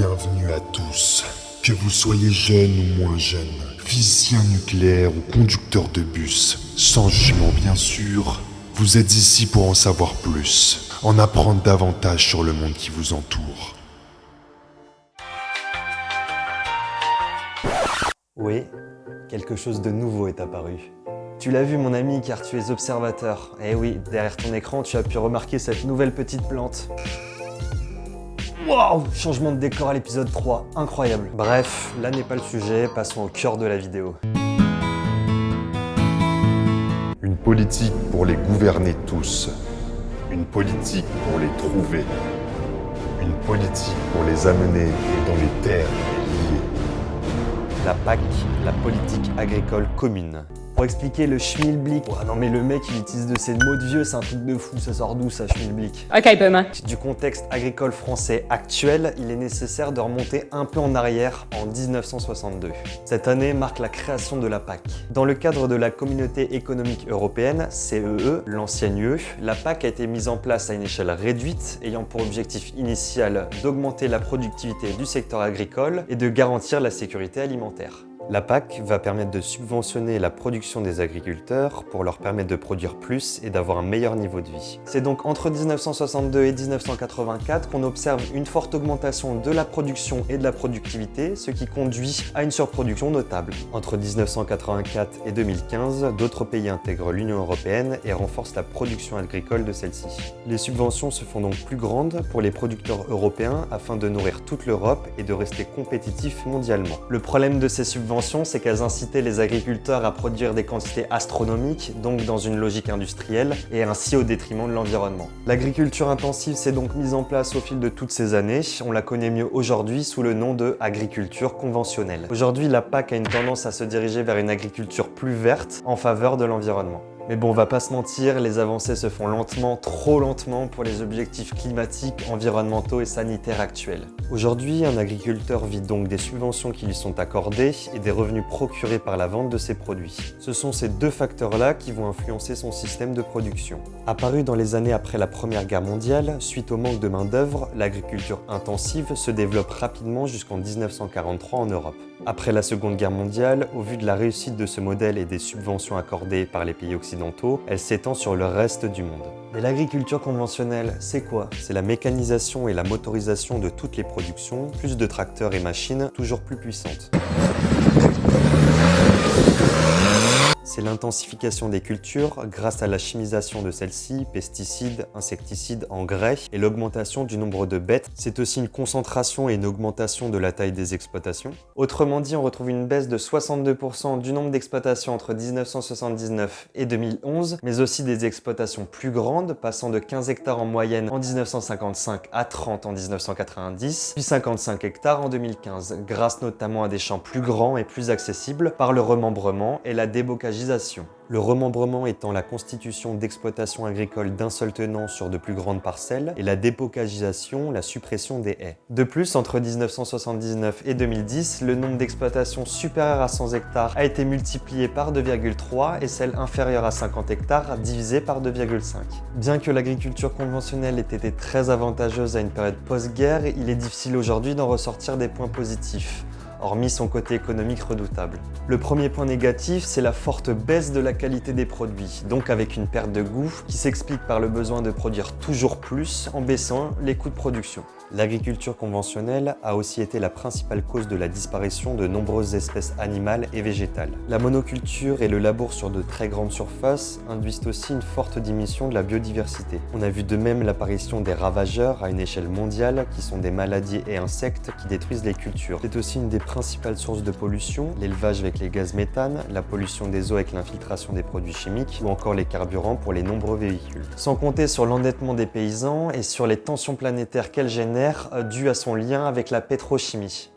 Bienvenue à tous. Que vous soyez jeune ou moins jeune, physicien nucléaire ou conducteur de bus, sans jugement bien sûr, vous êtes ici pour en savoir plus, en apprendre davantage sur le monde qui vous entoure. Oui, quelque chose de nouveau est apparu. Tu l'as vu mon ami car tu es observateur. Eh oui, derrière ton écran tu as pu remarquer cette nouvelle petite plante. Waouh, changement de décor à l'épisode 3, incroyable. Bref, là n'est pas le sujet, passons au cœur de la vidéo. Une politique pour les gouverner tous. Une politique pour les trouver. Une politique pour les amener et dont les terres les lier. La PAC, la politique agricole commune. Pour expliquer le schmilblick. Oh non mais le mec il utilise de ces mots de vieux, c'est un truc de fou, ça sort d'où ça schmilblick? Ok boomer. Du contexte agricole français actuel, il est nécessaire de remonter un peu en arrière en 1962. Cette année marque la création de la PAC. Dans le cadre de la Communauté économique européenne, CEE, l'ancienne UE, la PAC a été mise en place à une échelle réduite, ayant pour objectif initial d'augmenter la productivité du secteur agricole et de garantir la sécurité alimentaire. La PAC va permettre de subventionner la production des agriculteurs pour leur permettre de produire plus et d'avoir un meilleur niveau de vie. C'est donc entre 1962 et 1984 qu'on observe une forte augmentation de la production et de la productivité, ce qui conduit à une surproduction notable. Entre 1984 et 2015, d'autres pays intègrent l'Union européenne et renforcent la production agricole de celle-ci. Les subventions se font donc plus grandes pour les producteurs européens afin de nourrir toute l'Europe et de rester compétitifs mondialement. Le problème de ces subventions, c'est qu'elles incitaient les agriculteurs à produire des quantités astronomiques, donc dans une logique industrielle, et ainsi au détriment de l'environnement. L'agriculture intensive s'est donc mise en place au fil de toutes ces années. On la connaît mieux aujourd'hui sous le nom de agriculture conventionnelle. Aujourd'hui, la PAC a une tendance à se diriger vers une agriculture plus verte en faveur de l'environnement. Mais bon, on va pas se mentir, les avancées se font lentement, trop lentement pour les objectifs climatiques, environnementaux et sanitaires actuels. Aujourd'hui, un agriculteur vit donc des subventions qui lui sont accordées et des revenus procurés par la vente de ses produits. Ce sont ces deux facteurs-là qui vont influencer son système de production. Apparu dans les années après la Première Guerre mondiale, suite au manque de main-d'œuvre, l'agriculture intensive se développe rapidement jusqu'en 1943 en Europe. Après la Seconde Guerre mondiale, au vu de la réussite de ce modèle et des subventions accordées par les pays occidentaux, elle s'étend sur le reste du monde. Mais l'agriculture conventionnelle, c'est quoi? C'est la mécanisation et la motorisation de toutes les productions, plus de tracteurs et machines toujours plus puissantes. C'est l'intensification des cultures grâce à la chimisation de celles-ci, pesticides, insecticides, engrais, et l'augmentation du nombre de bêtes. C'est aussi une concentration et une augmentation de la taille des exploitations. Autrement dit, on retrouve une baisse de 62% du nombre d'exploitations entre 1979 et 2011, mais aussi des exploitations plus grandes, passant de 15 hectares en moyenne en 1955 à 30 en 1990, puis 55 hectares en 2015, grâce notamment à des champs plus grands et plus accessibles par le remembrement et la débocagisation. Le remembrement étant la constitution d'exploitations agricoles d'un seul tenant sur de plus grandes parcelles et la débocagisation, la suppression des haies. De plus, entre 1979 et 2010, le nombre d'exploitations supérieures à 100 hectares a été multiplié par 2,3 et celles inférieures à 50 hectares divisé par 2,5. Bien que l'agriculture conventionnelle ait été très avantageuse à une période post-guerre, il est difficile aujourd'hui d'en ressortir des points positifs, hormis son côté économique redoutable. Le premier point négatif, c'est la forte baisse de la qualité des produits, donc avec une perte de goût qui s'explique par le besoin de produire toujours plus en baissant les coûts de production. L'agriculture conventionnelle a aussi été la principale cause de la disparition de nombreuses espèces animales et végétales. La monoculture et le labour sur de très grandes surfaces induisent aussi une forte diminution de la biodiversité. On a vu de même l'apparition des ravageurs à une échelle mondiale qui sont des maladies et insectes qui détruisent les cultures. C'est aussi une des principales sources de pollution, l'élevage avec les gaz méthane, la pollution des eaux avec l'infiltration des produits chimiques ou encore les carburants pour les nombreux véhicules. Sans compter sur l'endettement des paysans et sur les tensions planétaires qu'elle génère dû à son lien avec la pétrochimie.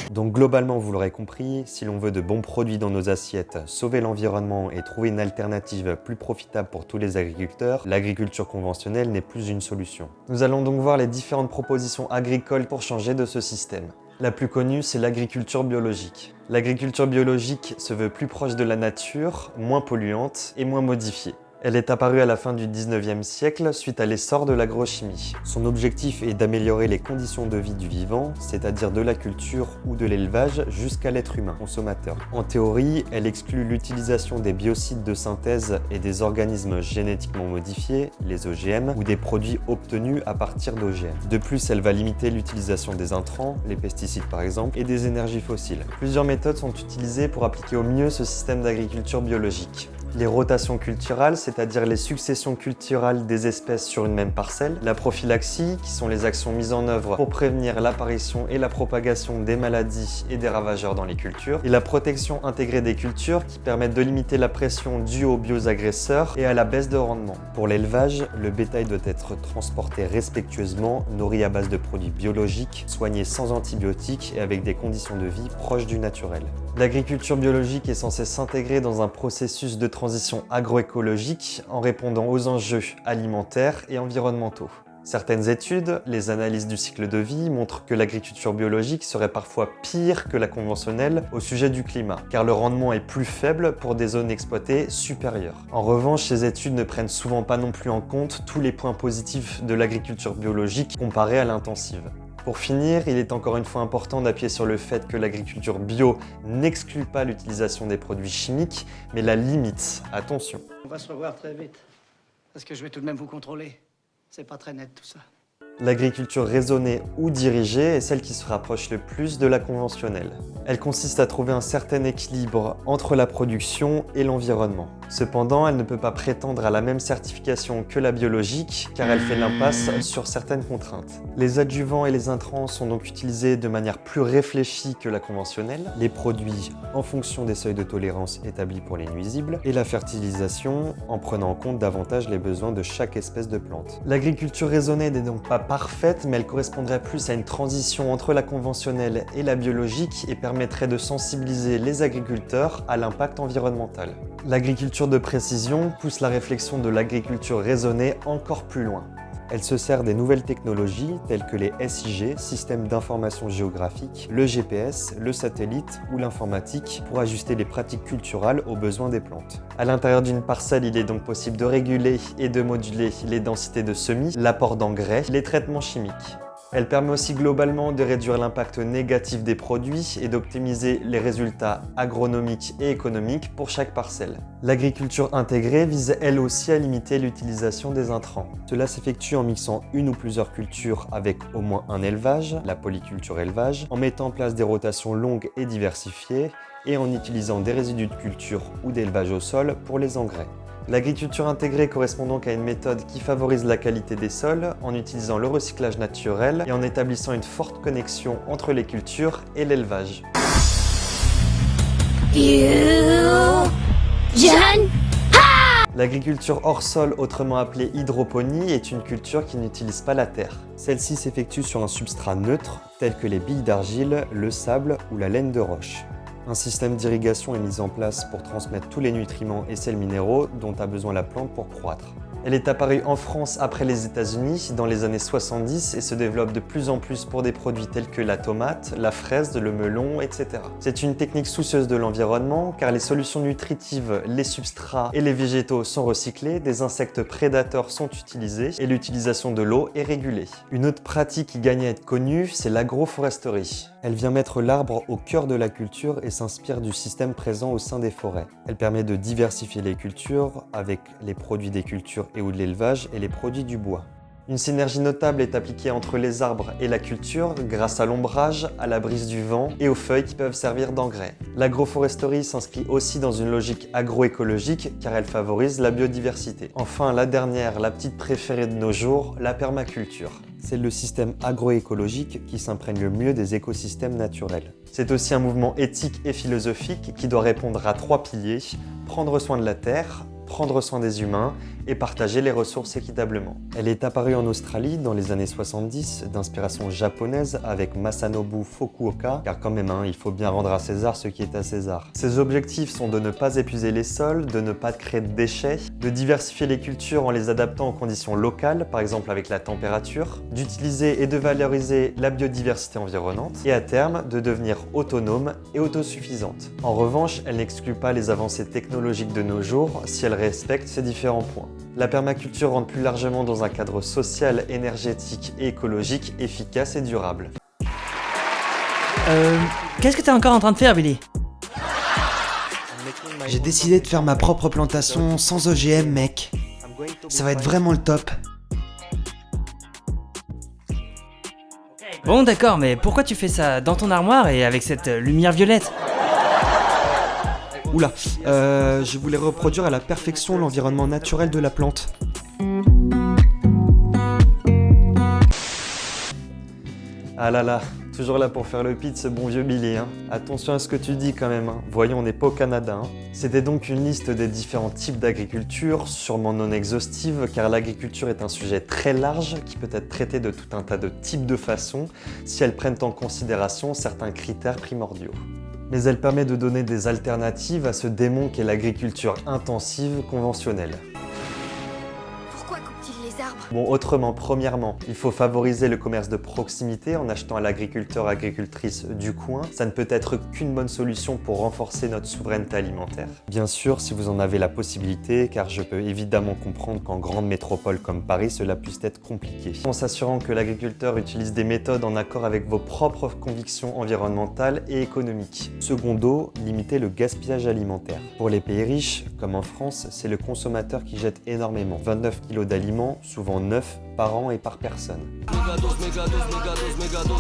Donc globalement, vous l'aurez compris, si l'on veut de bons produits dans nos assiettes, sauver l'environnement et trouver une alternative plus profitable pour tous les agriculteurs, l'agriculture conventionnelle n'est plus une solution. Nous allons donc voir les différentes propositions agricoles pour changer de ce système. La plus connue, c'est l'agriculture biologique. L'agriculture biologique se veut plus proche de la nature, moins polluante et moins modifiée. Elle est apparue à la fin du 19e siècle suite à l'essor de l'agrochimie. Son objectif est d'améliorer les conditions de vie du vivant, c'est-à-dire de la culture ou de l'élevage jusqu'à l'être humain, consommateur. En théorie, elle exclut l'utilisation des biocides de synthèse et des organismes génétiquement modifiés, les OGM, ou des produits obtenus à partir d'OGM. De plus, elle va limiter l'utilisation des intrants, les pesticides par exemple, et des énergies fossiles. Plusieurs méthodes sont utilisées pour appliquer au mieux ce système d'agriculture biologique. Les rotations culturales, c'est-à-dire les successions culturales des espèces sur une même parcelle, la prophylaxie, qui sont les actions mises en œuvre pour prévenir l'apparition et la propagation des maladies et des ravageurs dans les cultures, et la protection intégrée des cultures, qui permettent de limiter la pression due aux bioagresseurs et à la baisse de rendement. Pour l'élevage, le bétail doit être transporté respectueusement, nourri à base de produits biologiques, soigné sans antibiotiques et avec des conditions de vie proches du naturel. L'agriculture biologique est censée s'intégrer dans un processus de transition agroécologique en répondant aux enjeux alimentaires et environnementaux. Certaines études, les analyses du cycle de vie, montrent que l'agriculture biologique serait parfois pire que la conventionnelle au sujet du climat, car le rendement est plus faible pour des zones exploitées supérieures. En revanche, ces études ne prennent souvent pas non plus en compte tous les points positifs de l'agriculture biologique comparée à l'intensive. Pour finir, il est encore une fois important d'appuyer sur le fait que l'agriculture bio n'exclut pas l'utilisation des produits chimiques, mais la limite. Attention. On va se revoir très vite, parce que je vais tout de même vous contrôler. C'est pas très net tout ça. L'agriculture raisonnée ou dirigée est celle qui se rapproche le plus de la conventionnelle. Elle consiste à trouver un certain équilibre entre la production et l'environnement. Cependant, elle ne peut pas prétendre à la même certification que la biologique, car elle fait l'impasse sur certaines contraintes. Les adjuvants et les intrants sont donc utilisés de manière plus réfléchie que la conventionnelle, les produits en fonction des seuils de tolérance établis pour les nuisibles, et la fertilisation en prenant en compte davantage les besoins de chaque espèce de plante. L'agriculture raisonnée n'est donc pas parfaite, mais elle correspondrait plus à une transition entre la conventionnelle et la biologique et permettrait de sensibiliser les agriculteurs à l'impact environnemental. L'agriculture de précision pousse la réflexion de l'agriculture raisonnée encore plus loin. Elle se sert des nouvelles technologies telles que les SIG, systèmes d'information géographique, le GPS, le satellite ou l'informatique pour ajuster les pratiques culturales aux besoins des plantes. À l'intérieur d'une parcelle, il est donc possible de réguler et de moduler les densités de semis, l'apport d'engrais, les traitements chimiques. Elle permet aussi globalement de réduire l'impact négatif des produits et d'optimiser les résultats agronomiques et économiques pour chaque parcelle. L'agriculture intégrée vise elle aussi à limiter l'utilisation des intrants. Cela s'effectue en mixant une ou plusieurs cultures avec au moins un élevage, la polyculture élevage, en mettant en place des rotations longues et diversifiées et en utilisant des résidus de culture ou d'élevage au sol pour les engrais. L'agriculture intégrée correspond donc à une méthode qui favorise la qualité des sols en utilisant le recyclage naturel et en établissant une forte connexion entre les cultures et l'élevage. L'agriculture hors sol, autrement appelée hydroponie, est une culture qui n'utilise pas la terre. Celle-ci s'effectue sur un substrat neutre, tel que les billes d'argile, le sable ou la laine de roche. Un système d'irrigation est mis en place pour transmettre tous les nutriments et sels minéraux dont a besoin la plante pour croître. Elle est apparue en France après les États-Unis dans les années 70 et se développe de plus en plus pour des produits tels que la tomate, la fraise, le melon, etc. C'est une technique soucieuse de l'environnement car les solutions nutritives, les substrats et les végétaux sont recyclés, des insectes prédateurs sont utilisés et l'utilisation de l'eau est régulée. Une autre pratique qui gagne à être connue, c'est l'agroforesterie. Elle vient mettre l'arbre au cœur de la culture et s'inspire du système présent au sein des forêts. Elle permet de diversifier les cultures avec les produits des cultures et ou de l'élevage et les produits du bois. Une synergie notable est appliquée entre les arbres et la culture grâce à l'ombrage, à la brise du vent et aux feuilles qui peuvent servir d'engrais. L'agroforesterie s'inscrit aussi dans une logique agroécologique car elle favorise la biodiversité. Enfin, la dernière, la petite préférée de nos jours, la permaculture. C'est le système agroécologique qui s'imprègne le mieux des écosystèmes naturels. C'est aussi un mouvement éthique et philosophique qui doit répondre à 3 piliers: prendre soin de la terre, prendre soin des humains et partager les ressources équitablement. Elle est apparue en Australie dans les années 70, d'inspiration japonaise avec Masanobu Fukuoka, car quand même, il faut bien rendre à César ce qui est à César. Ses objectifs sont de ne pas épuiser les sols, de ne pas créer de déchets, de diversifier les cultures en les adaptant aux conditions locales, par exemple avec la température, d'utiliser et de valoriser la biodiversité environnante, et à terme, de devenir autonome et autosuffisante. En revanche, elle n'exclut pas les avancées technologiques de nos jours si elles respecte ces différents points. La permaculture rentre plus largement dans un cadre social, énergétique et écologique efficace et durable. Qu'est-ce que t'es encore en train de faire, Billy? J'ai décidé de faire ma propre plantation sans OGM, mec. Ça va être vraiment le top. Bon d'accord, mais pourquoi tu fais ça dans ton armoire et avec cette lumière violette? Oula, je voulais reproduire à la perfection l'environnement naturel de la plante. Ah là là, toujours là pour faire le pitch, ce bon vieux Billy, hein. Attention à ce que tu dis quand même, hein. Voyons, on n'est pas au Canada, hein. C'était donc une liste des différents types d'agriculture, sûrement non exhaustive, car l'agriculture est un sujet très large qui peut être traité de tout un tas de types de façons, si elles prennent en considération certains critères primordiaux. Mais elle permet de donner des alternatives à ce démon qu'est l'agriculture intensive conventionnelle. Pourquoi coupe-t-il les arbres? Bon, autrement, premièrement, il faut favoriser le commerce de proximité en achetant à l'agriculteur-agricultrice du coin. Ça ne peut être qu'une bonne solution pour renforcer notre souveraineté alimentaire. Bien sûr, si vous en avez la possibilité, car je peux évidemment comprendre qu'en grande métropole comme Paris, cela puisse être compliqué. En s'assurant que l'agriculteur utilise des méthodes en accord avec vos propres convictions environnementales et économiques. Secondo, limiter le gaspillage alimentaire. Pour les pays riches, comme en France, c'est le consommateur qui jette énormément. 29 kg d'aliments, souvent 9 par an et par personne.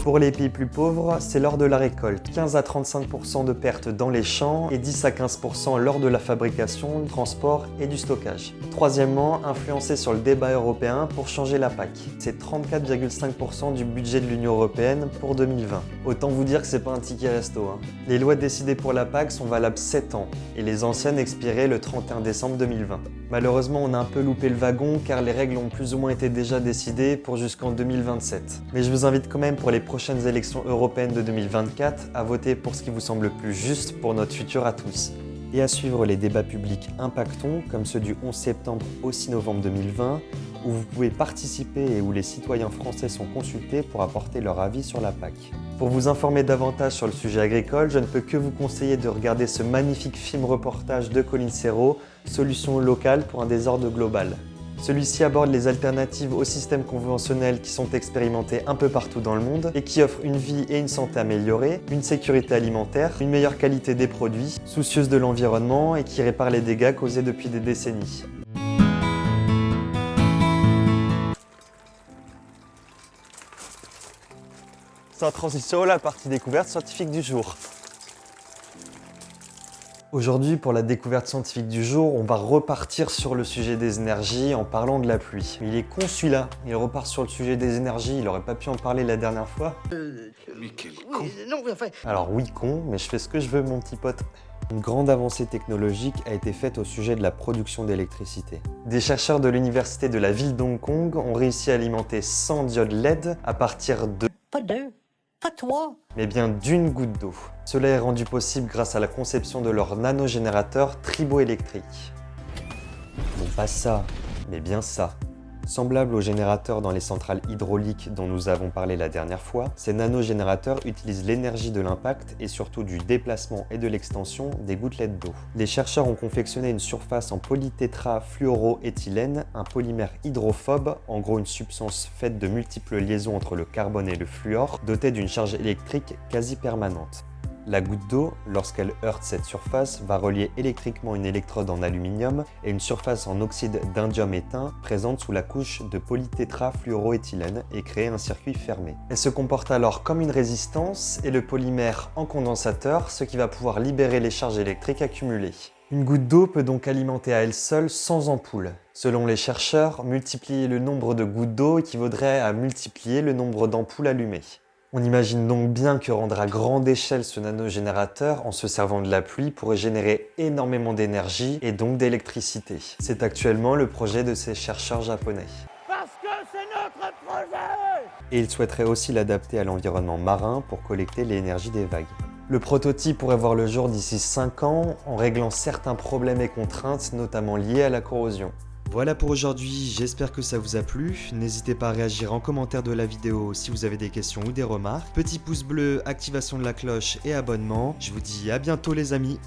Pour les pays plus pauvres, c'est lors de la récolte. 15 à 35% de pertes dans les champs et 10 à 15% lors de la fabrication, du transport et du stockage. Troisièmement, influencer sur le débat européen pour changer la PAC. C'est 34,5% du budget de l'Union européenne pour 2020. Autant vous dire que c'est pas un ticket resto, hein. Les lois décidées pour la PAC sont valables 7 ans et les anciennes expiraient le 31 décembre 2020. Malheureusement, on a un peu loupé le wagon car les règles ont plus ou moins été déjà décidées pour jusqu'en 2027. Mais je vous invite quand même pour les prochaines élections européennes de 2024 à voter pour ce qui vous semble le plus juste pour notre futur à tous. Et à suivre les débats publics Impactons, comme ceux du 11 septembre au 6 novembre 2020, où vous pouvez participer et où les citoyens français sont consultés pour apporter leur avis sur la PAC. Pour vous informer davantage sur le sujet agricole, je ne peux que vous conseiller de regarder ce magnifique film-reportage de Colin Serrault, Solutions locales pour un désordre global. Celui-ci aborde les alternatives aux systèmes conventionnels qui sont expérimentés un peu partout dans le monde et qui offrent une vie et une santé améliorées, une sécurité alimentaire, une meilleure qualité des produits, soucieuse de l'environnement et qui réparent les dégâts causés depuis des décennies. Sans transition, la partie découverte scientifique du jour. Aujourd'hui, pour la découverte scientifique du jour, on va repartir sur le sujet des énergies en parlant de la pluie. Il est con celui-là, il repart sur le sujet des énergies, il aurait pas pu en parler la dernière fois. Mais quel con! Non, mais enfin... Alors oui, con, mais je fais ce que je veux, mon petit pote. Une grande avancée technologique a été faite au sujet de la production d'électricité. Des chercheurs de l'université de la ville d'Hong Kong ont réussi à alimenter 100 diodes LED à partir de... Pas deux, pas trois. mais bien d'une goutte d'eau. Cela est rendu possible grâce à la conception de leur nanogénérateur triboélectrique. Bon, pas ça, mais bien ça. Semblables aux générateurs dans les centrales hydrauliques dont nous avons parlé la dernière fois, ces nanogénérateurs utilisent l'énergie de l'impact et surtout du déplacement et de l'extension des gouttelettes d'eau. Les chercheurs ont confectionné une surface en polytétrafluoroéthylène, un polymère hydrophobe, en gros une substance faite de multiples liaisons entre le carbone et le fluor, dotée d'une charge électrique quasi permanente. La goutte d'eau, lorsqu'elle heurte cette surface, va relier électriquement une électrode en aluminium et une surface en oxyde d'indium éteint présente sous la couche de polytétrafluoroéthylène et créer un circuit fermé. Elle se comporte alors comme une résistance et le polymère en condensateur, ce qui va pouvoir libérer les charges électriques accumulées. Une goutte d'eau peut donc alimenter à elle seule 100 ampoules. Selon les chercheurs, multiplier le nombre de gouttes d'eau équivaudrait à multiplier le nombre d'ampoules allumées. On imagine donc bien que rendre à grande échelle ce nanogénérateur en se servant de la pluie pourrait générer énormément d'énergie et donc d'électricité. C'est actuellement le projet de ces chercheurs japonais. Parce que c'est notre projet! Et ils souhaiteraient aussi l'adapter à l'environnement marin pour collecter l'énergie des vagues. Le prototype pourrait voir le jour d'ici 5 ans en réglant certains problèmes et contraintes, notamment liés à la corrosion. Voilà pour aujourd'hui, j'espère que ça vous a plu. N'hésitez pas à réagir en commentaire de la vidéo si vous avez des questions ou des remarques. Petit pouce bleu, activation de la cloche et abonnement. Je vous dis à bientôt les amis.